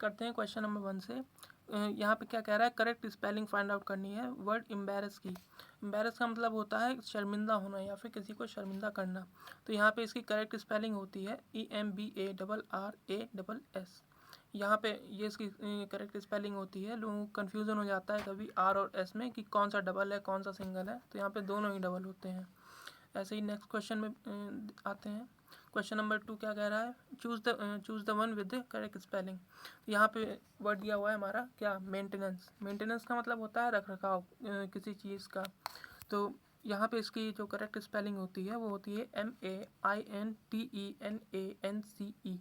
करते हैं question number 1 से। यहाँ पे क्या कह रहा है, करेक्ट स्पेलिंग फाइंड आउट करनी है वर्ड एम्बेरस की। एम्बेरस का मतलब होता है शर्मिंदा होना या फिर किसी को शर्मिंदा करना। तो यहाँ पे इसकी करेक्ट स्पेलिंग होती है EMBARRASS। यहाँ पे ये इसकी करेक्ट स्पेलिंग होती है। लोगों को कन्फ्यूज़न हो जाता है कभी आर और एस में कि कौन सा डबल है कौन सा सिंगल है, तो यहाँ पे दोनों ही डबल होते हैं। ऐसे ही नेक्स्ट क्वेश्चन में आते हैं। क्वेश्चन नंबर 2 क्या कह रहा है, choose the one with the correct spelling. यहाँ पे वर्ड दिया हुआ है हमारा क्या, मेंटेनेंस। मेंटेनेंस का मतलब होता है रख रखाव किसी चीज़ का। तो यहाँ पे इसकी जो करेक्ट स्पेलिंग होती है वो होती है MAINTENANCE।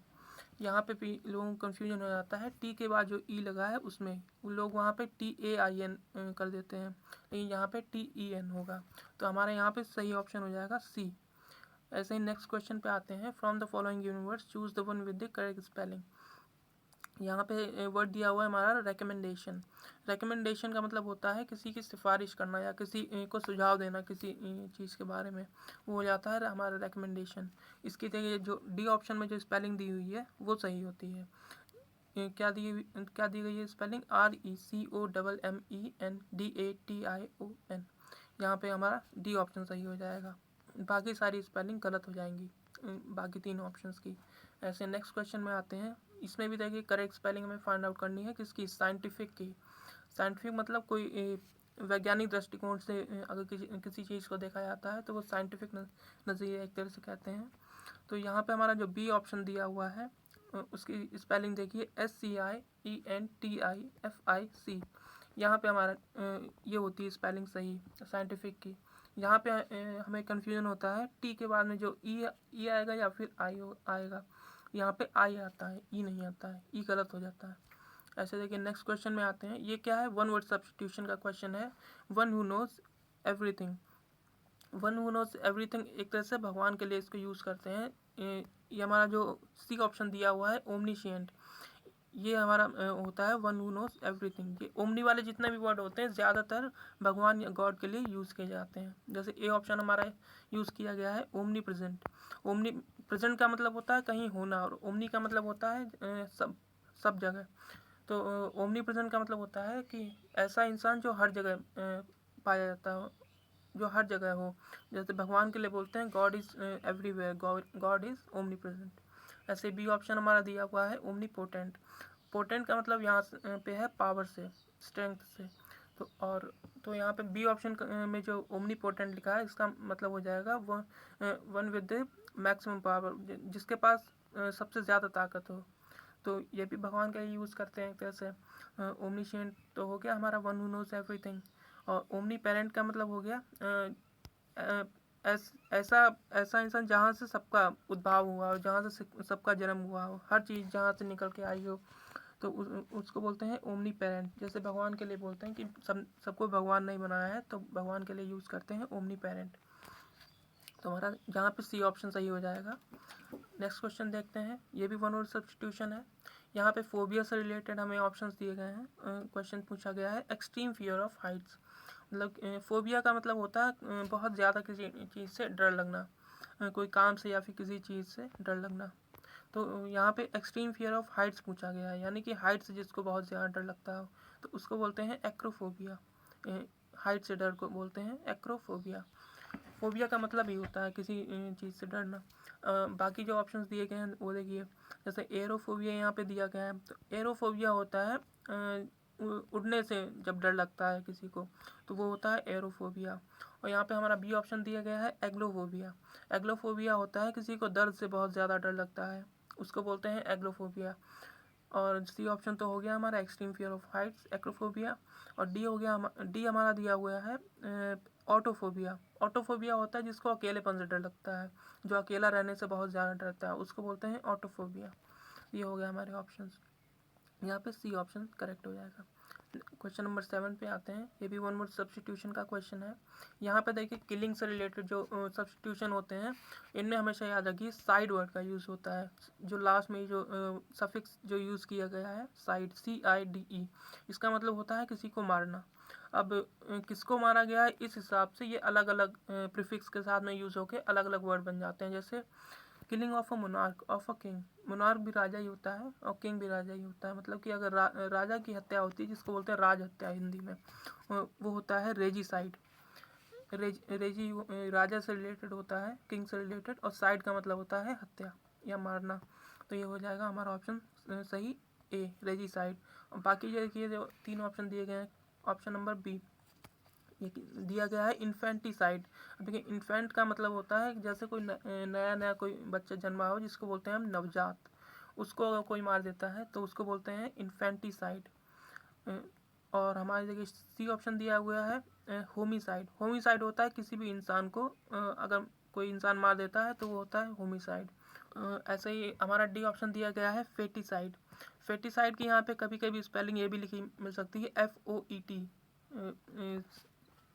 यहाँ पे भी लोगों को कन्फ्यूजन हो जाता है, टी के बाद जो ई लगा है उसमें वो लोग वहाँ पे TAIN कर देते हैं, लेकिन यहाँ पे TEN होगा। तो हमारे यहाँ पे सही ऑप्शन हो जाएगा सी। ऐसे ही नेक्स्ट क्वेश्चन पे आते हैं। From the following universe choose the one with the correct spelling. यहाँ पे वर्ड दिया हुआ है हमारा रिकमेंडेशन। रिकमेंडेशन का मतलब होता है किसी की सिफारिश करना या किसी को सुझाव देना किसी चीज़ के बारे में, वो हो जाता है हमारा रिकमेंडेशन। इसकी जगह जो डी ऑप्शन में जो स्पेलिंग दी हुई है वो सही होती है। क्या दी गई है स्पेलिंग, RECOMMENDATION। यहाँ पे हमारा डी ऑप्शन सही हो जाएगा, बाकी सारी स्पेलिंग गलत हो जाएंगी बाकी 3 ऑप्शंस की। ऐसे नेक्स्ट क्वेश्चन में आते हैं। इसमें भी देखिए करेक्ट स्पेलिंग हमें फाइंड आउट करनी है किसकी, साइंटिफिक की। साइंटिफिक मतलब कोई वैज्ञानिक दृष्टिकोण से अगर किसी चीज़ को देखा जाता है तो वो साइंटिफिक नज़रिया एक तरह से कहते हैं। तो यहाँ पे हमारा जो बी ऑप्शन दिया हुआ है उसकी स्पेलिंग देखिए SCIENTIFIC। यहाँ पे हमारा ये होती है स्पेलिंग सही साइंटिफिक की। यहाँ पे हमें कन्फ्यूजन होता है टी के बाद में जो ई आएगा या फिर आई आएगा। यहाँ पे आई आता है, ई नहीं आता है, ई गलत हो जाता है। ऐसे देखिए नेक्स्ट क्वेश्चन में आते हैं। ये क्या है, वन वर्ड सब्स्टिट्यूशन का क्वेश्चन है। One who knows everything. One who knows everything एक तरह से भगवान के लिए इसको यूज़ करते हैं। ये हमारा जो सी ऑप्शन दिया हुआ है ओमनीशिएंट, ये हमारा होता है वन हु नोज एवरीथिंग। ये ओमनी वाले जितने भी वर्ड होते हैं ज़्यादातर भगवान या गॉड के लिए यूज़ किए जाते हैं। जैसे ए ऑप्शन हमारा यूज़ किया गया है ओमनी प्रेजेंट। ओमनी प्रेजेंट का मतलब होता है कहीं होना, और ओमनी का मतलब होता है सब जगह। तो ओमनी प्रेजेंट का मतलब होता है कि ऐसा इंसान जो हर जगह पाया जाता हो, जो हर जगह हो। जैसे भगवान के लिए बोलते हैं God is everywhere, God is omni present. ऐसे बी ऑप्शन हमारा दिया हुआ है ओमनी पोटेंट। पोटेंट का मतलब यहाँ पे है पावर से, स्ट्रेंथ से। तो यहाँ पे बी ऑप्शन में जो ओमनी पोटेंट लिखा है इसका मतलब हो जाएगा one with the maximum power, जिसके पास सबसे ज़्यादा ताकत हो। तो ये भी भगवान का यूज़ करते हैं एक तरह से। ओमनीशिएंट तो हो गया हमारा वन हु नोज एवरीथिंग। और ओमनी पेरेंट का मतलब हो गया ऐसा ऐसा इंसान जहाँ से सबका उद्भाव हुआ हो, जहाँ से सबका जन्म हुआ हो, हर चीज़ जहाँ से निकल के आई हो, तो उसको बोलते हैं ओमनी पेरेंट। जैसे भगवान के लिए बोलते हैं कि सबको भगवान नहीं बनाया है, तो भगवान के लिए यूज़ करते हैं ओमनी पेरेंट। तो हमारा जहाँ पे सी ऑप्शन सही हो जाएगा। नेक्स्ट क्वेश्चन देखते हैं। ये भी वन वर्ड सब्स्टिट्यूशन है। यहाँ पे फोबिया से रिलेटेड हमें ऑप्शंस दिए गए हैं। क्वेश्चन पूछा गया है एक्सट्रीम फियर ऑफ हाइट्स। मतलब फोबिया का मतलब होता है बहुत ज़्यादा किसी चीज़ से डर लगना, कोई काम से या फिर किसी चीज़ से डर लगना। तो यहाँ पे एक्सट्रीम फियर ऑफ हाइट्स पूछा गया है, यानी कि हाइट से जिसको बहुत ज़्यादा डर लगता हो तो उसको बोलते हैं एक्रोफोबिया। हाइट से डर को बोलते हैं एक्रोफोबिया। फोबिया का मतलब ही होता है किसी चीज़ से डरना। बाकी जो ऑप्शंस दिए गए हैं वो देखिए। जैसे एरोफोबिया यहाँ पे दिया गया है, तो एरोफोबिया होता है उड़ने से जब डर लगता है किसी को, तो वो होता है एरोफोबिया। और यहाँ पे हमारा बी ऑप्शन दिया गया है एग्लोफोबिया। एग्लोफोबिया होता है किसी को दर्द से बहुत ज़्यादा डर लगता है, उसको बोलते हैं एग्लोफोबिया। और सी ऑप्शन तो हो गया हमारा extreme fear of Heights, acrophobia. और डी हो गया डी हमारा दिया हुआ है ऑटोफोबिया। ऑटोफोबिया होता है जिसको अकेलेपन से डर लगता है, जो अकेला रहने से बहुत ज़्यादा डरता है, उसको बोलते हैं ऑटोफोबिया। ये हो गया हमारे ऑप्शंस। यहाँ पे सी ऑप्शन करेक्ट हो जाएगा। क्वेश्चन नंबर 7 पे आते हैं। ये भी वन वर्ड सब्स्टिट्यूशन का क्वेश्चन है। यहाँ पे देखिए किलिंग से रिलेटेड जो सब्स्टिट्यूशन होते हैं इनमें हमेशा याद रखिए साइड वर्ड का यूज़ होता है। जो लास्ट में जो सफिक्स जो यूज़ किया गया है साइड, CIDE, इसका मतलब होता है किसी को मारना। अब किसको मारा गया है इस हिसाब से ये अलग अलग प्रीफिक्स के साथ में यूज़ होकर अलग अलग वर्ड बन जाते हैं। जैसे killing of a monarch of a king, monarch भी राजा ही होता है और किंग भी राजा ही होता है, मतलब कि अगर राजा की हत्या होती है जिसको बोलते हैं राज हत्या हिंदी में, वो होता है रेजीसाइड। रेजी राजा से रिलेटेड होता है, किंग से रिलेटेड, और साइड का मतलब होता है हत्या या मारना। तो ये हो जाएगा हमारा ऑप्शन सही ए, रेजीसाइड। और बाकी जो देखिए जो 3 ऑप्शन दिए गए हैं, ऑप्शन नंबर बी ये दिया गया है इन्फेंटिसाइड। देखिए इन्फेंट का मतलब होता है जैसे कोई नया नया कोई बच्चा जन्मा हो जिसको बोलते हैं हम नवजात, उसको अगर कोई मार देता है तो उसको बोलते हैं इन्फेंटिसाइड। और हमारे देखिए सी ऑप्शन दिया हुआ है होमिसाइड। होमिसाइड होता है किसी भी इंसान को अगर कोई इंसान मार देता है तो वो होता है होमिसाइड। ऐसे ही हमारा डी ऑप्शन दिया गया है फेटिसाइड। फेटिसाइड की यहाँ पे कभी कभी स्पेलिंग ये भी लिखी मिल सकती है FOET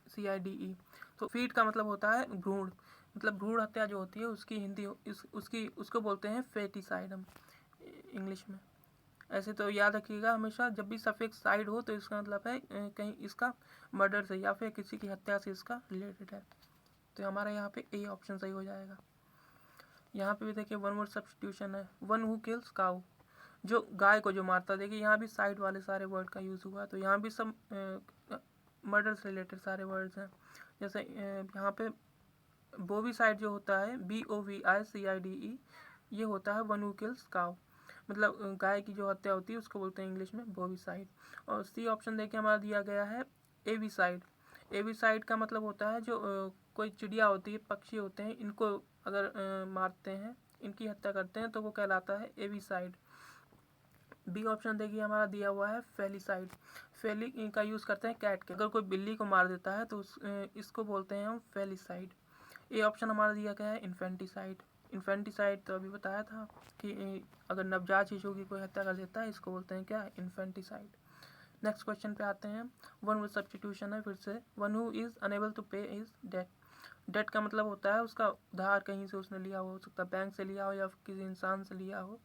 CIDE। तो फीट का मतलब होता है भ्रूण, मतलब भ्रूण हत्या जो होती है उसकी हिंदी उसकी उसको बोलते हैं फेटिसाइड हम इंग्लिश में। ऐसे तो याद रखिएगा हमेशा जब भी सफिक्स साइड हो तो इसका मतलब है कहीं इसका मर्डर से या फिर किसी की हत्या से इसका रिलेटेड है। तो हमारा यहाँ पे ए ऑप्शन सही हो जाएगा। यहाँ पे भी देखिए वन वर्ड सब्स्टिट्यूशन है, वन हु किल्स काउ, जो गाय को जो मारता है। देखिए यहाँ भी साइड वाले सारे वर्ड का यूज़ हुआ है, तो यहाँ भी सब मर्डर से रिलेटेड सारे वर्ड्स हैं। जैसे यहाँ पे बोवीसाइड जो होता है BOVICIDE, ये होता है वन हु किल्स काउ, मतलब गाय की जो हत्या होती है उसको बोलते हैं इंग्लिश में बोवीसाइड। और सी ऑप्शन देखिए हमारा दिया गया है एविसाइड। एविसाइड का मतलब होता है जो कोई चिड़िया होती है, पक्षी होते हैं, इनको अगर मारते हैं, इनकी हत्या करते हैं तो वो कहलाता है एविसाइड। बी ऑप्शन देखिए हमारा दिया हुआ है फेलिसाइड। फेली का यूज़ करते हैं कैट के, अगर कोई बिल्ली को मार देता है तो इसको बोलते हैं हम फेलिसाइड। ए ऑप्शन हमारा दिया गया है इन्फेंटिसाइड। इन्फेंटिसाइड तो अभी बताया था कि अगर नवजात शिशु की कोई हत्या कर देता है इसको बोलते हैं क्या, इन्फेंटिसाइड। नेक्स्ट क्वेश्चन पे आते हैं। वन विद सब्स्टिट्यूशन है फिर से, one who is unable to pay his debt. Debt का मतलब होता है उसका उधार कहीं से उसने लिया हो सकता है बैंक से लिया हो या किसी इंसान से लिया हो,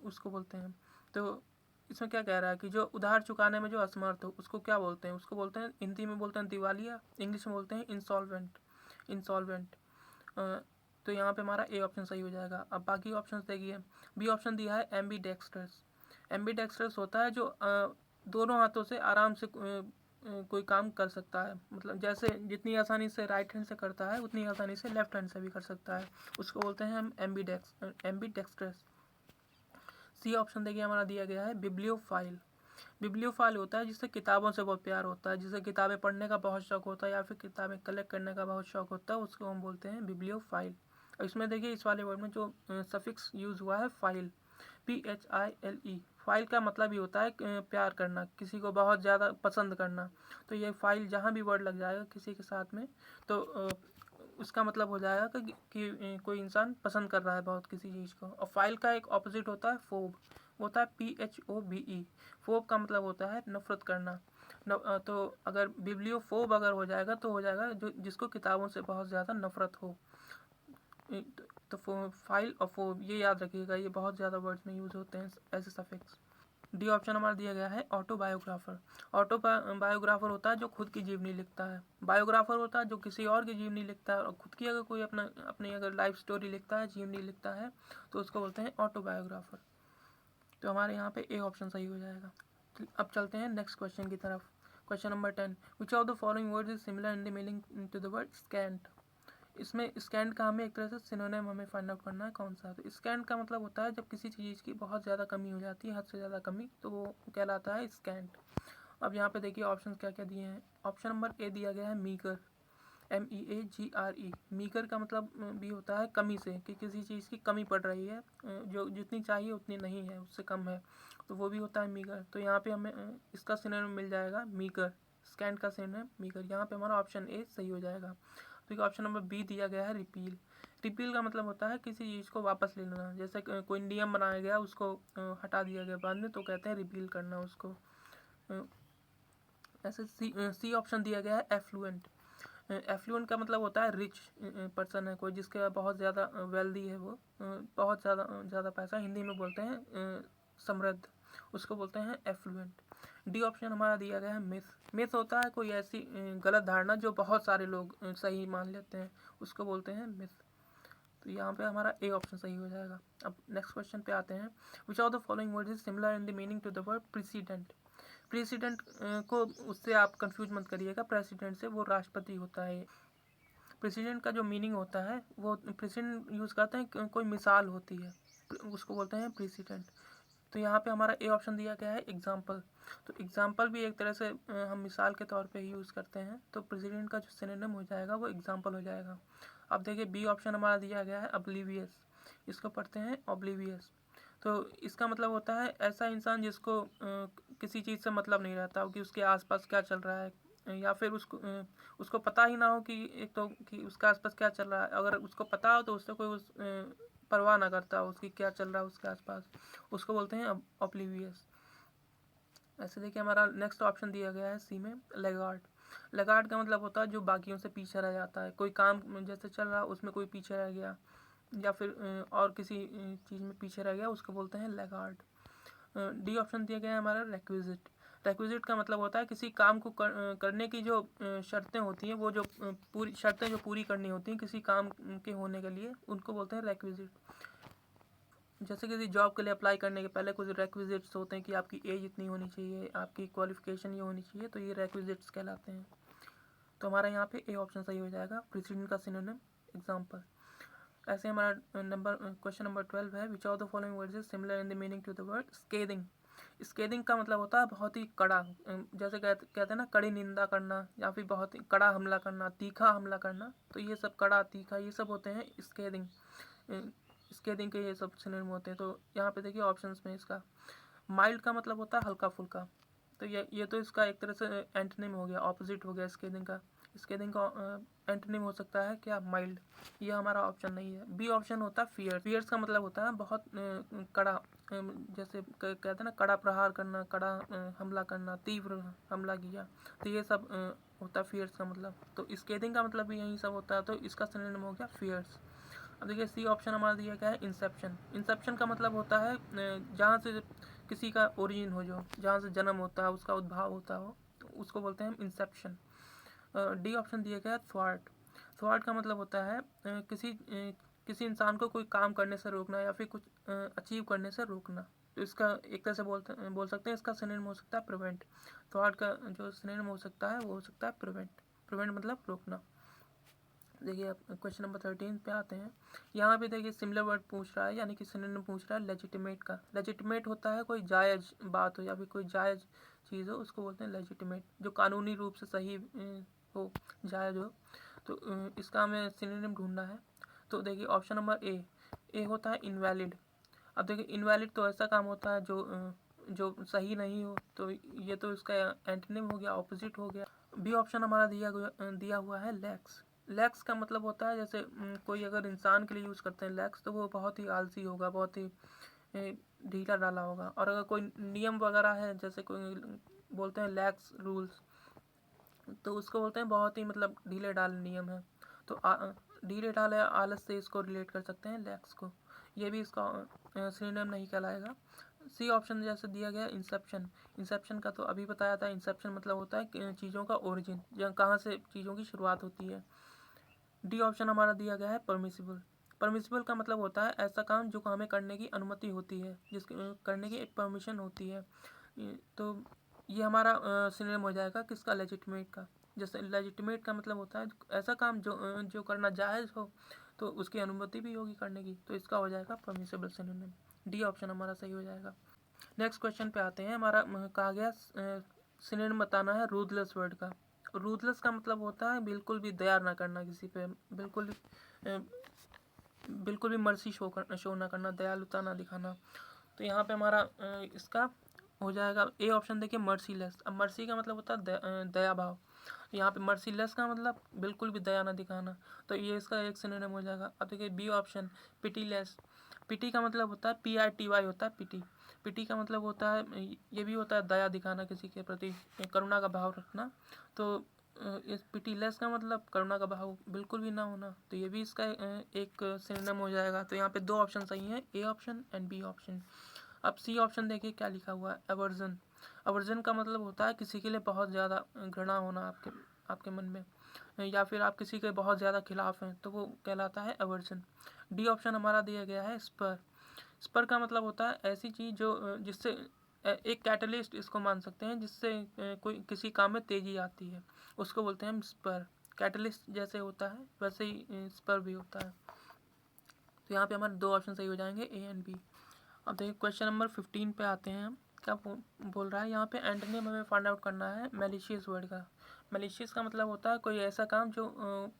उसको बोलते हैं। तो इसमें क्या कह रहा है कि जो उधार चुकाने में जो असमर्थ हो उसको क्या बोलते हैं, उसको बोलते हैं हिंदी में बोलते हैं दिवालिया, इंग्लिश में बोलते हैं इंसॉल्वेंट। इंसॉल्वेंट। तो यहाँ पे हमारा ए ऑप्शन सही हो जाएगा। अब बाकी ऑप्शन देखिए, बी ऑप्शन दिया है एम्बीडेक्स्ट्रस। एम्बीडेक्स्ट्रस होता है जो दोनों हाथों से आराम से कोई काम कर सकता है, मतलब जैसे जितनी आसानी से राइट हैंड से करता है उतनी आसानी से लेफ्ट हैंड से भी कर सकता है, उसको बोलते हैं हम एम्बीडेक्स्ट्रस। सी ऑप्शन देखिए हमारा दिया गया है बिब्लियोफाइल। बिब्लियोफाइल होता है जिससे किताबों से बहुत प्यार होता है, जिसे किताबें पढ़ने का बहुत शौक होता है या फिर किताबें कलेक्ट करने का बहुत शौक होता है, उसको हम बोलते हैं बिब्लियोफाइल। और इसमें देखिए इस वाले वर्ड में जो सफिक्स यूज़ हुआ है फाइल, PHILE, फाइल का मतलब ही होता है प्यार करना, किसी को बहुत ज़्यादा पसंद करना। तो ये फाइल जहाँ भी वर्ड लग जाएगा किसी के साथ में तो उसका मतलब हो जाएगा कि कोई इंसान पसंद कर रहा है बहुत किसी चीज़ को। और फाइल का एक ऑपोजिट होता है फोब, होता है PHOBE। फोब का मतलब होता है नफरत करना। तो अगर बिब्लियोफोब अगर हो जाएगा तो हो जाएगा जो जिसको किताबों से बहुत ज़्यादा नफरत हो। तो फाइल और फोब ये याद रखिएगा, ये बहुत ज़्यादा वर्ड्स में यूज़ होते हैं ऐसे सफिक्स। डी ऑप्शन हमारा दिया गया है ऑटोबायोग्राफर। ऑटोबायोग्राफर होता है जो खुद की जीवनी लिखता है, बायोग्राफर होता है जो किसी और की जीवनी लिखता है, और खुद की अगर कोई अपनी अगर लाइफ स्टोरी लिखता है, जीवनी लिखता है, तो उसको बोलते हैं ऑटोबायोग्राफर। तो हमारे यहाँ पे ए ऑप्शन सही हो जाएगा। अब चलते हैं नेक्स्ट क्वेश्चन की तरफ। Question number 10, which of the following words is similar in the meaning to the word scant. इसमें स्कैंट का हमें एक तरह से सिनोनिम हमें फाइंड आउट करना है कौन सा है। तो स्कैंट का मतलब होता है जब किसी चीज़ की बहुत ज़्यादा कमी हो जाती है, हद से ज़्यादा कमी, तो वो कहलाता है स्कैंट। अब यहाँ पे देखिए ऑप्शन क्या क्या दिए हैं। ऑप्शन नंबर ए दिया गया है मीगर, MEAGRE। मीगर का मतलब भी होता है कमी से, कि किसी चीज़ की कमी पड़ रही है, जो जितनी चाहिए उतनी नहीं है, उससे कम है, तो वो भी होता है मीगर। तो यहाँ पे हमें इसका सिनोनिम मिल जाएगा मीगर, स्कैंट का सिनोनिम मीगर। यहाँ पे हमारा ऑप्शन ए सही हो जाएगा। तो ऑप्शन नंबर बी दिया गया है रिपील। रिपील का मतलब होता है किसी चीज़ को वापस ले लेना, जैसे कोई नियम बनाया गया उसको हटा दिया गया बाद में, तो कहते हैं रिपील करना उसको। ऐसे सी ऑप्शन दिया गया है एफ्लुएंट। एफ्लुएंट का मतलब होता है रिच पर्सन है कोई, जिसके बहुत ज़्यादा वेल्दी है, वो बहुत ज़्यादा पैसा, हिंदी में बोलते हैं समृद्ध, उसको बोलते हैं एफ्लुएंट। डी ऑप्शन हमारा दिया गया है मिथ। मिथ होता है कोई ऐसी गलत धारणा जो बहुत सारे लोग सही मान लेते हैं, उसको बोलते हैं मिथ। तो यहाँ पे हमारा ए ऑप्शन सही हो जाएगा। अब नेक्स्ट क्वेश्चन पे आते हैं। Which of the following words is similar in the meaning to the word president. President को उससे आप कंफ्यूज मत करिएगा, प्रेसिडेंट से, वो राष्ट्रपति होता है। प्रेसिडेंट का जो मीनिंग होता है वो प्रेसिडेंट यूज़ करते हैं, कोई मिसाल होती है उसको बोलते हैं प्रेसिडेंट। तो यहाँ पे हमारा ए ऑप्शन दिया गया है एग्जाम्पल। तो एग्जाम्पल भी एक तरह से हम मिसाल के तौर पे यूज़ करते हैं। तो प्रेसिडेंट का जो सिनोनिम हो जाएगा वो एग्जाम्पल हो जाएगा। अब देखिए बी ऑप्शन हमारा दिया गया है ऑब्लिवियस। इसको पढ़ते हैं ऑब्लिवियस। तो इसका मतलब होता है ऐसा इंसान जिसको किसी चीज़ से मतलब नहीं रहता हो कि उसके आसपास क्या चल रहा है, या फिर उसको पता ही ना हो कि एक तो कि उसके आसपास क्या चल रहा है। अगर उसको पता हो तो उससे कोई परवाह ना करता हो उसकी क्या चल रहा है उसके आसपास, उसको बोलते हैं ऑब्लिवियस। ऐसे देखिए हमारा नेक्स्ट ऑप्शन दिया गया है सी में लैगार्ड। लैगार्ड का मतलब होता है जो बाकियों से पीछे रह जाता है। कोई काम जैसे चल रहा है उसमें कोई पीछे रह गया, या फिर और किसी चीज़ में पीछे रह गया, उसको बोलते हैं लैगार्ड। डी ऑप्शन दिया गया है हमारा रिक्विजिट। रिक्विजिट का मतलब होता है किसी काम को करने की जो शर्तें होती हैं, वो जो पूरी शर्तें जो पूरी करनी होती हैं किसी काम के होने के लिए, उनको बोलते हैं रिक्विजिट। जैसे किसी जॉब के लिए अप्लाई करने के पहले कुछ रिक्विजिट्स होते हैं कि आपकी एज इतनी होनी चाहिए, आपकी क्वालिफिकेशन ये होनी चाहिए, तो ये रिक्विजिट्स कहलाते हैं। तो हमारा यहाँ पे ए ऑप्शन सही हो जाएगा, प्रेसिडेंट का सिनोनिम एग्जाम्पल। ऐसे हमारा क्वेश्चन नंबर 12 है। Which of the following words is similar in the meaning to the word scathing. Scathing का मतलब होता है बहुत ही कड़ा, जैसे कहते हैं ना कड़ी निंदा करना, या फिर बहुत ही कड़ा हमला करना, तीखा हमला करना। तो ये सब कड़ा तीखा ये सब होते हैं स्केदिंग। स्केदिंग के ये सब सिनोनिम होते हैं। तो यहाँ पे देखिए ऑप्शंस में इसका माइल्ड का मतलब होता है हल्का फुल्का। तो ये तो इसका एक तरह से एंटोनिम हो गया, ऑपोजिट हो गया स्केदिंग का। स्केदिंग का एंटोनिम हो सकता है क्या, माइल्ड। ये हमारा ऑप्शन नहीं है। बी ऑप्शन होता है फियर्स। फियर्स का मतलब होता है बहुत कड़ा, जैसे कहते हैं ना कड़ा प्रहार करना, कड़ा हमला करना, तीव्र हमला किया। तो ये सब होता है फियर्स का मतलब। तो स्केदिंग का मतलब भी यही सब होता है। तो इसका सिनोनिम हो गया फियर्स। अब देखिए सी ऑप्शन हमारा दिया गया है इंसेप्शन। इंसेप्शन का मतलब होता है जहाँ से किसी का ओरिजिन हो, जो जहाँ से जन्म होता है, उसका उद्भाव होता हो, तो उसको बोलते हैं इंसेप्शन। डी ऑप्शन दिया गया है थ्वार्ट। थ्वार्ट का मतलब होता है किसी इंसान को कोई काम करने से रोकना, या फिर कुछ अचीव करने से रोकना। तो इसका एक तरह से बोल सकते हैं इसका सिनोनिम हो सकता है प्रिवेंट। थ्वार्ट का जो सिनोनिम हो सकता है वो हो सकता है प्रिवेंट। प्रिवेंट मतलब रोकना। देखिए अब क्वेश्चन नंबर 13 पे आते हैं। यहाँ पे देखिए सिमिलर वर्ड पूछ रहा है, यानी कि सिनोनिम पूछ रहा है लेजिटिमेट का। लेजिटिमेट होता है कोई जायज़ बात हो, या फिर कोई जायज़ चीज़ हो, उसको बोलते हैं लेजिटिमेट। जो कानूनी रूप से सही हो, जायज़ हो। तो इसका हमें सिनोनिम ढूंढना है। तो देखिए ऑप्शन नंबर ए होता है इनवैलिड। अब देखिए इनवैलिड तो ऐसा काम होता है जो सही नहीं हो। तो ये तो इसका एंटोनिम हो गया, ऑपोजिट हो गया। बी ऑप्शन हमारा दिया हुआ है लैक्स। लैक्स का मतलब होता है जैसे कोई अगर इंसान के लिए यूज़ करते हैं लैक्स, तो वो बहुत ही आलसी होगा, बहुत ही ढीला डाला होगा। और अगर कोई नियम वगैरह है, जैसे कोई बोलते हैं लैक्स रूल्स, तो उसको बोलते हैं बहुत ही मतलब ढीले ढाले नियम है। तो ढीले ढाले आलस से इसको रिलेट कर सकते हैं लैक्स को। ये भी इसका सिनोनिम नहीं कहलाएगा। सी ऑप्शन जैसे दिया गया इंसेप्शन। इंसेप्शन का तो अभी बताया था। इंसेप्शन मतलब होता है चीज़ों का ओरिजिन, या कहाँ से चीज़ों की शुरुआत होती है। डी ऑप्शन हमारा दिया गया है परमिसिबल। परमिसिबल का मतलब होता है ऐसा काम जो हमें करने की अनुमति होती है, जिसके करने की एक परमिशन होती है। तो ये हमारा सिनोनिम हो जाएगा किसका, लेजिटिमेट का। जैसे लेजिटिमेट का मतलब होता है ऐसा काम जो करना जायज़ हो, तो उसकी अनुमति भी होगी करने की, तो इसका हो जाएगा परमिसिबल सिनोनिम। डी ऑप्शन हमारा सही हो जाएगा। नेक्स्ट क्वेश्चन पे आते हैं। हमारा कहा गया सिनोनिम बताना है रूथलेस वर्ड का। रूथलेस का मतलब होता है बिल्कुल भी दया ना करना किसी पे, बिल्कुल भी मर्सी शो ना करना, दयालुता ना दिखाना। तो यहाँ पे हमारा इसका हो जाएगा ए ऑप्शन। देखिए मर्सीलेस। अब मर्सी का मतलब होता है दया भाव। यहाँ पे मर्सीलेस का मतलब बिल्कुल भी दया ना दिखाना, तो ये इसका एक सिनोनिम हो जाएगा। अब देखिए बी ऑप्शन पिटीलेस। पिटी का मतलब होता है PITY होता है पिटी। पिटी का मतलब होता है ये भी होता है दया दिखाना, किसी के प्रति करुणा का भाव रखना। तो इस पिटीलेस का मतलब करुणा का भाव बिल्कुल भी ना होना, तो ये भी इसका एक सिनोनिम हो जाएगा। तो यहाँ पे दो ऑप्शन सही हैं, A option and B option. अब सी ऑप्शन देखिए क्या लिखा हुआ है, एवर्जन। एवर्जन का मतलब होता है किसी के लिए बहुत ज़्यादा घृणा होना, आपके मन में, या फिर आप किसी के बहुत ज़्यादा खिलाफ हैं तो वो कहलाता है अवर्जन। डी ऑप्शन हमारा दिया गया है स्पर। स्पर का मतलब होता है ऐसी चीज़ जो जिससे एक कैटलिस्ट इसको मान सकते हैं, जिससे कोई किसी काम में तेज़ी आती है, उसको बोलते हैं हम स्पर। कैटलिस्ट जैसे होता है वैसे ही स्पर भी होता है। तो यहाँ पे हमारे दो ऑप्शन सही हो जाएंगे, ए एंड बी। अब देखिए क्वेश्चन नंबर 15 पे आते हैं हम। क्या बोल रहा है यहाँ पे, एंटोनिम हमें फाइंड आउट करना है मैलिशियस वर्ड का। मैलिशियस का मतलब होता है कोई ऐसा काम जो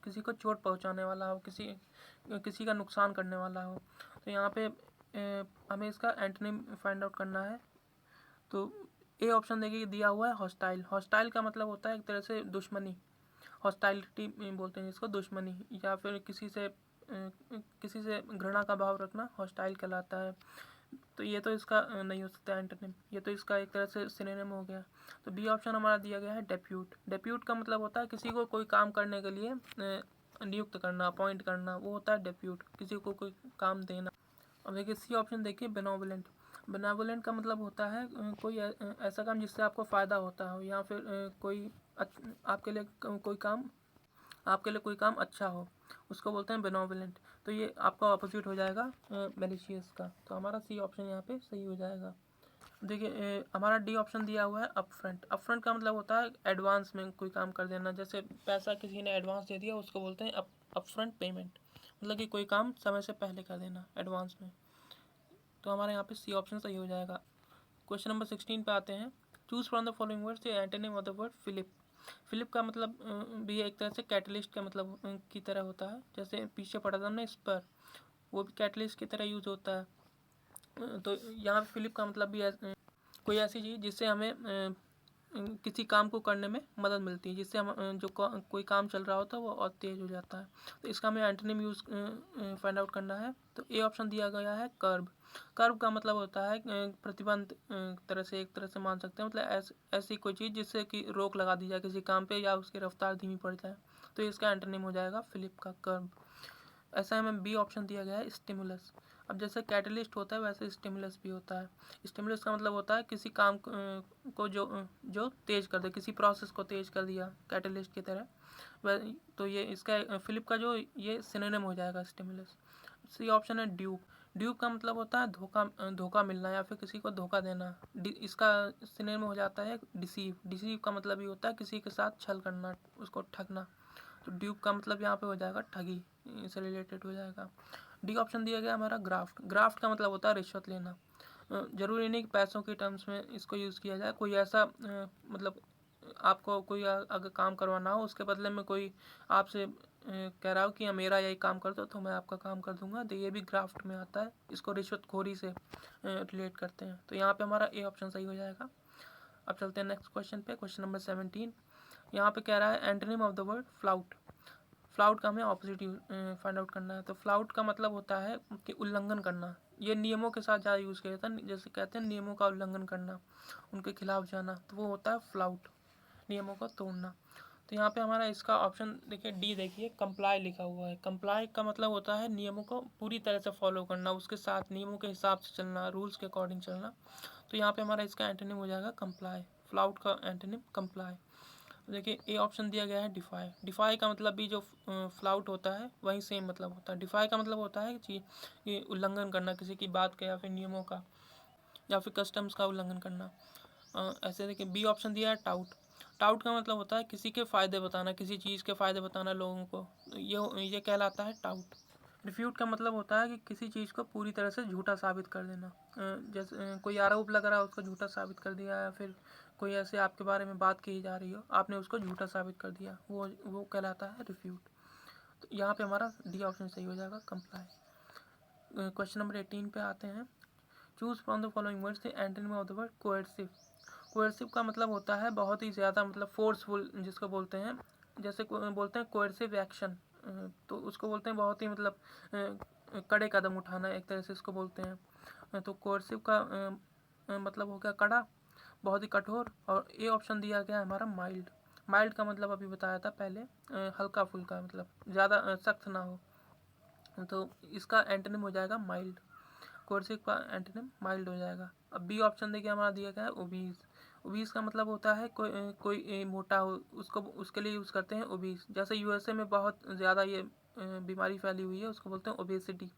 किसी को चोट पहुँचाने वाला हो, किसी का नुकसान करने वाला हो। तो यहाँ पे हमें इसका एंटोनिम फाइंड आउट करना है। तो ए ऑप्शन देखिए दिया हुआ है हॉस्टाइल। हॉस्टाइल का मतलब होता है एक तरह से दुश्मनी, हॉस्टाइलिटी बोलते हैं जिसको, दुश्मनी, या फिर किसी से घृणा का भाव रखना हॉस्टाइल कहलाता है। तो ये तो इसका नहीं हो सकता एंटोनिम, ये तो इसका एक तरह से सिनोनिम हो गया। तो बी ऑप्शन हमारा दिया गया है डेप्यूट। डेप्यूट का मतलब होता है किसी को कोई काम करने के लिए नियुक्त करना, अपॉइंट करना, वो होता है डेप्यूट, किसी को कोई काम देना। अब देखिए सी ऑप्शन देखिए बेनोवलेंट। बेनोवलेंट का मतलब होता है कोई ऐसा काम जिससे आपको फ़ायदा होता हो, या फिर आपके लिए कोई काम अच्छा हो, उसको बोलते हैं बेनोवलेंट। तो ये आपका ऑपोजिट हो जाएगा मैलिशियस का। तो हमारा सी ऑप्शन यहाँ पे सही हो जाएगा। देखिए हमारा डी ऑप्शन दिया हुआ है अपफ्रंट। अपफ्रंट का मतलब होता है एडवांस में कोई काम कर देना, जैसे पैसा किसी ने एडवांस दे दिया उसको बोलते हैं अपफ्रंट पेमेंट, मतलब कि कोई काम समय से पहले कर देना एडवांस में। तो हमारे यहाँ पे सी ऑप्शन सही हो जाएगा। क्वेश्चन नंबर 16 पे आते हैं। Choose from the following words the antonym of the word fillip. Fillip का मतलब भी एक तरह से कैटलिस्ट का मतलब की तरह होता है, जैसे पीछे पढ़ा था हमने स्पर, वो भी कैटलिस्ट की तरह यूज होता है। तो यहाँ पे फिलिप का मतलब भी कोई ऐसी चीज़ जिससे हमें किसी काम को करने में मदद मिलती है, जिससे हम कोई काम चल रहा होता है वो और तेज़ हो जाता है। तो इसका हमें एंटोनिम यूज़ फाइंड आउट करना है। तो ए ऑप्शन दिया गया है कर्ब। कर्ब का मतलब होता है प्रतिबंध, एक तरह से मान सकते हैं, मतलब ऐसी कोई चीज़ जिससे कि रोक लगा दी जाए किसी काम पे, या उसकी रफ्तार धीमी पड़ जाए। तो इसका एंटोनिम हो जाएगा फिलिप का कर्ब। ऐसा हमें बी ऑप्शन दिया गया है स्टिमुलस। अब जैसे कैटलिस्ट होता है वैसे स्टिमुलस भी होता है। स्टिमुलस का मतलब होता है किसी काम को जो तेज़ कर दे, किसी प्रोसेस को तेज़ कर दिया कैटलिस्ट की तरह। तो ये इसका फिलिप का जो ये सिनोनिम हो जाएगा स्टिमुलस। सी ऑप्शन है ड्यूप। ड्यूप का मतलब होता है धोखा मिलना, या फिर किसी को धोखा देना। इसका सिनोनिम हो जाता है डिसीव। डिसीव का मतलब ये होता है किसी के साथ छल करना, उसको ठगना। तो ड्यूप का मतलब यहाँ पे हो जाएगा ठगी, से रिलेटेड हो जाएगा। डी ऑप्शन दिया गया हमारा ग्राफ्ट। ग्राफ्ट का मतलब होता है रिश्वत लेना। जरूरी नहीं कि पैसों के टर्म्स में इसको यूज़ किया जाए, कोई ऐसा मतलब आपको कोई अगर काम करवाना हो, उसके बदले में कोई आपसे कह रहा हो कि मेरा यही काम कर दो तो मैं आपका काम कर दूंगा, तो ये भी ग्राफ्ट में आता है। इसको रिश्वतखोरी से रिलेट करते हैं। तो यहाँ पे हमारा ए ऑप्शन सही हो जाएगा। अब चलते हैं नेक्स्ट क्वेश्चन पे, क्वेश्चन नंबर 17। यहाँ पे कह रहा है antonym of the word flout. Flout का हमें ऑपोजिट फाइंड आउट करना है। तो फ्लाउट का मतलब होता है कि उल्लंघन करना। ये नियमों के साथ ज़्यादा यूज़ किया जाता है, जैसे कहते हैं नियमों का उल्लंघन करना, उनके खिलाफ जाना, तो वो होता है फ्लाउट, नियमों को तोड़ना। तो यहाँ पे हमारा इसका ऑप्शन देखिए डी, देखिए कंप्लाई लिखा हुआ है। कंप्लाई का मतलब होता है नियमों को पूरी तरह से फॉलो करना, उसके साथ नियमों के हिसाब से चलना, रूल्स के अकॉर्डिंग चलना। तो यहाँ पे हमारा इसका एंटोनिम हो जाएगा कंप्लाई। फ्लाउट का एंटोनिम कंप्लाई। देखिए ए ऑप्शन दिया गया है डिफाई। डिफाई का मतलब भी जो फ्लाउट होता है वही सेम मतलब होता है। डिफाई का मतलब होता है कि उल्लंघन करना किसी की बात का, या फिर नियमों का, या फिर कस्टम्स का उल्लंघन करना। ऐसे देखिए बी ऑप्शन दिया है टाउट। टाउट का मतलब होता है किसी के फ़ायदे बताना, किसी चीज़ के फ़ायदे बताना लोगों को, ये कहलाता है टाउट। रिफ्यूट का मतलब होता है कि किसी चीज़ को पूरी तरह से झूठा साबित कर देना। जैसे कोई आरोप लग रहा है उसको झूठा साबित कर दिया, या फिर कोई ऐसे आपके बारे में बात की जा रही हो, आपने उसको झूठा साबित कर दिया, वो कहलाता है रिफ्यूट। तो यहाँ पे हमारा डी ऑप्शन सही हो जाएगा कंप्लाई। क्वेश्चन नंबर 18 पे आते हैं। Choose from the following words the antonym of the word coercive. Coercive का मतलब होता है बहुत ही ज़्यादा मतलब फोर्सफुल, जिसको बोलते हैं, जैसे बोलते हैं कोएर्सिव एक्शन, तो उसको बोलते हैं बहुत ही मतलब कड़े कदम उठाना, एक तरह से इसको बोलते हैं। तो कोएर्सिव का मतलब हो गया कड़ा, बहुत ही कठोर। और ए ऑप्शन दिया गया हमारा माइल्ड। माइल्ड का मतलब अभी बताया था पहले, हल्का फुल्का, मतलब ज़्यादा सख्त ना हो। तो इसका एंटोनिम हो जाएगा माइल्ड। कोर्सिव का एंटोनिम माइल्ड हो जाएगा। अब बी ऑप्शन देखिए हमारा दिया गया है ओबीज। ओबीस का मतलब होता है कोई मोटा हो, उसको उसके लिए यूज़ करते हैं ओबीस। जैसे यूएसए में बहुत ज़्यादा ये बीमारी फैली हुई है, उसको बोलते हैं ओबेसिटी।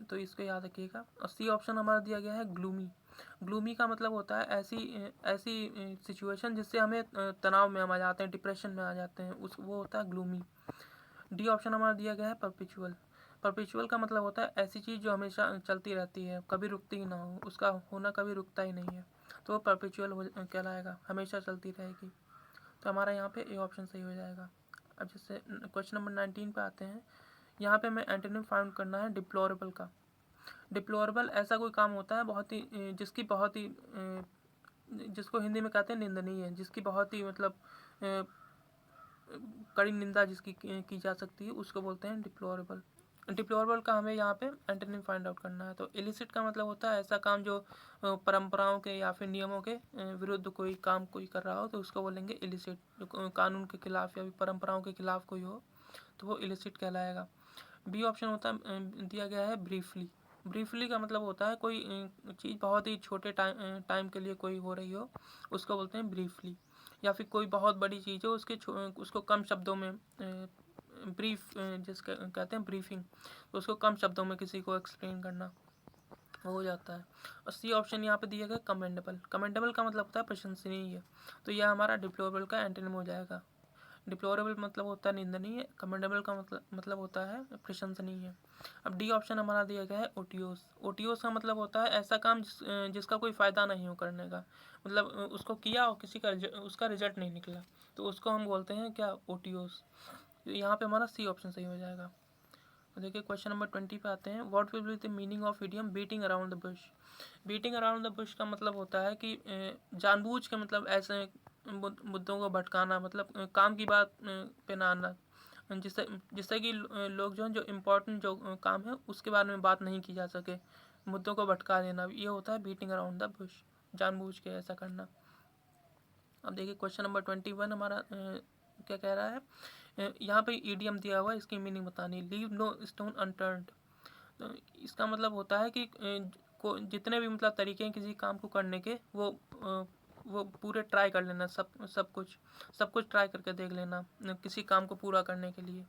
तो इसको याद रखिएगा। और सी ऑप्शन हमारा दिया गया है ग्लूमी। ग्लूमी का मतलब होता है ऐसी सिचुएशन जिससे हमें तनाव में हम आ जाते हैं, डिप्रेशन में आ जाते हैं, उस वो होता है ग्लूमी। डी ऑप्शन हमारा दिया गया है परपेचुअल। परपेचुअल का मतलब होता है ऐसी चीज़ जो हमेशा चलती रहती है, कभी रुकती ही ना हो, उसका होना कभी रुकता ही नहीं है, तो वो परपेचुअल कहलाएगा, हमेशा चलती रहेगी। तो हमारा यहाँ पे ए ऑप्शन सही हो जाएगा। अब जैसे क्वेश्चन नंबर 19 पे आते हैं। यहाँ पे हमें एंटोनिम फाइंड करना है डिप्लोरेबल का। डिप्लोरेबल ऐसा कोई काम होता है जिसको हिंदी में कहते हैं निंदनीय है, जिसकी बहुत ही मतलब कड़ी निंदा जिसकी की जा सकती है, उसको बोलते हैं डिप्लोरेबल। डिप्लोरेबल का हमें यहाँ पे एंटोनिम फाइंड आउट करना है। तो इलिसिट का मतलब होता है ऐसा काम जो परंपराओं के या फिर नियमों के विरुद्ध कोई काम कोई कर रहा हो, तो उसको बोलेंगे इलिसिट। जो कानून के खिलाफ या परंपराओं के खिलाफ कोई हो, तो वो इलिसिट कहलाएगा। बी ऑप्शन होता है दिया गया है ब्रीफली। ब्रीफली का मतलब होता है कोई चीज़ बहुत ही छोटे टाइम के लिए कोई हो रही हो, उसको बोलते हैं ब्रीफली। या फिर कोई बहुत बड़ी चीज़ हो, उसको कम शब्दों में ब्रीफ जिसका कहते हैं ब्रीफिंग, तो उसको कम शब्दों में किसी को एक्सप्लेन करना हो जाता है। और सी ऑप्शन यहाँ पे दिया गया कमेंडेबल। कमेंडेबल का मतलब होता है प्रशंसनीय, तो यह हमारा डिप्लोरेबल का एंटोनिम हो जाएगा। डिप्लोरेबल मतलब होता है निंदनीय, कमेंडेबल का मतलब होता है प्रशंसनीय। अब डी ऑप्शन हमारा दिया गया है ओटियोस। ओटियोस का मतलब होता है ऐसा काम जिसका कोई फ़ायदा नहीं हो करने का, मतलब उसको किया और किसी का उसका रिजल्ट नहीं निकला, तो उसको हम बोलते हैं क्या, ओटियोस। यहाँ पे हमारा सी ऑप्शन सही हो जाएगा। देखिए क्वेश्चन नंबर 20 पे आते हैं। What will be the meaning of idiom beating around the Bush. Beating around the Bush का मतलब होता है कि जानबूझ के मतलब ऐसे मुद्दों को भटकाना, मतलब काम की बात पे ना आना, जिससे जिससे कि लोग जो इम्पोर्टेंट जो काम है उसके बारे में बात नहीं की जा सके, मुद्दों को भटका देना, ये होता है बीटिंग अराउंड द बुश, जानबूझ के ऐसा करना। अब देखिए क्वेश्चन नंबर 21 हमारा क्या कह रहा है। यहाँ पे ईडियम दिया हुआ है, इसकी मीनिंग बतानी। Leave no stone unturned. तो इसका मतलब होता है कि जितने भी मतलब तरीके हैं किसी काम को करने के, वो पूरे ट्राई कर लेना, सब कुछ ट्राई करके देख लेना किसी काम को पूरा करने के लिए।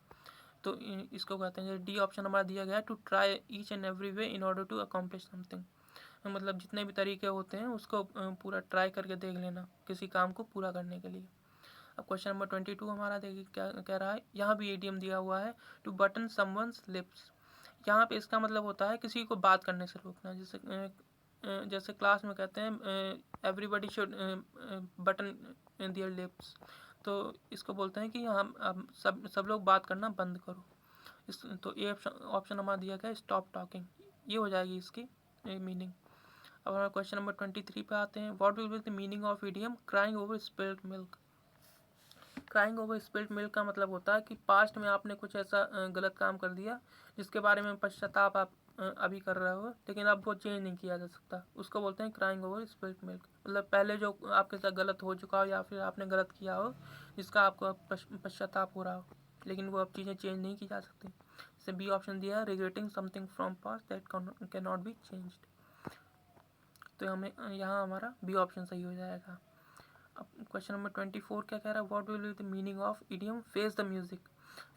तो इसको कहते हैं। डी ऑप्शन हमारा दिया गया है to try each and every way in order to accomplish something. मतलब जितने भी तरीके होते हैं उसको पूरा ट्राई करके देख लेना किसी काम को पूरा करने के लिए। अब क्वेश्चन नंबर 22 हमारा देखिए क्या कह रहा है। यहाँ भी ईडियम दिया हुआ है टू बटन समवंस लिप्स। यहाँ पे इसका मतलब होता है किसी को बात करने से रोकना। जैसे क्लास में कहते हैं everybody should button there lips, तो इसको बोलते हैं कि हम सब लोग बात करना बंद करो। तो ये ऑप्शन हमारा दिया गया स्टॉप टॉकिंग, ये हो जाएगी इसकी मीनिंग। अब हमारा क्वेश्चन नंबर 23 पे आते हैं। What will be the meaning of idiom crying over spilled milk. Crying over spilled milk का मतलब होता है कि पास्ट में आपने कुछ ऐसा गलत काम कर दिया जिसके बारे में पश्चाताप आप अभी कर रहे हो, लेकिन अब वो चेंज नहीं किया जा सकता, उसको बोलते हैं क्राइंग ओवर स्पिल्ड मिल्क। मतलब पहले जो आपके साथ गलत हो चुका हो या फिर आपने गलत किया हो जिसका आपको पश्चाताप हो रहा हो, लेकिन वो अब चीज़ें चेंज नहीं की जा सकती। जैसे बी ऑप्शन दिया है regretting something from past that can not be changed, तो हमें यहाँ हमारा बी ऑप्शन सही हो जाएगा। अब क्वेश्चन नंबर 24 क्या कह रहा है। What will be the meaning of idiom face the music.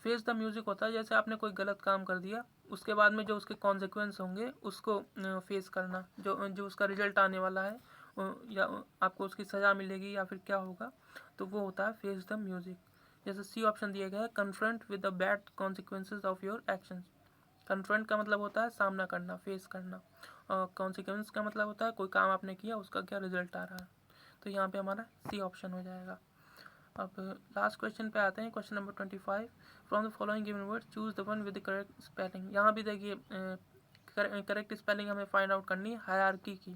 Face the music होता है जैसे आपने कोई गलत काम कर दिया, उसके बाद में जो उसके कॉन्सिक्वेंस होंगे उसको फेस करना, जो उसका रिजल्ट आने वाला है या आपको उसकी सज़ा मिलेगी या फिर क्या होगा, तो वो होता है फेस द म्यूजिक। जैसे सी ऑप्शन दिया गया है confront with the bad consequences of your actions. Confront का मतलब होता है सामना करना, फेस करना, और कॉन्सिक्वेंस का मतलब होता है कोई काम आपने किया उसका क्या रिजल्ट आ रहा है, तो यहाँ पे हमारा सी ऑप्शन हो जाएगा। अब लास्ट क्वेश्चन पे आते हैं। Question number 25। From the following given word choose the one with the correct spelling. यहाँ भी देखिए करेक्ट स्पेलिंग हमें फाइंड आउट करनी है हायरार्की की।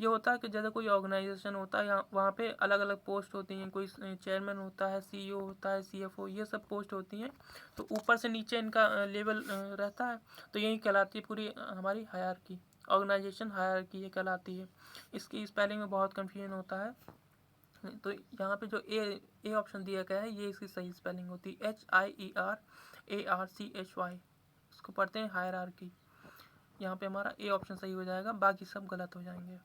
ये होता है कि जैसे कोई ऑर्गेनाइजेशन होता है, यहाँ वहाँ पे अलग अलग पोस्ट होती हैं, कोई चेयरमैन होता है, सीईओ होता है, सीएफओ, ये सब पोस्ट होती हैं, तो ऊपर से नीचे इनका लेवल रहता है, तो यही कहलाती है पूरी हमारी हायरार्की, ऑर्गेनाइजेशन हायरार्की ये कहलाती है। इसकी स्पेलिंग में बहुत कन्फ्यूजन होता है, तो यहाँ पे जो ए ऑप्शन दिया गया है ये इसकी सही स्पेलिंग होती है HIERARCHY, इसको पढ़ते हैं हायरार्की। यहाँ पे हमारा ए ऑप्शन सही हो जाएगा, बाकी सब गलत हो जाएंगे।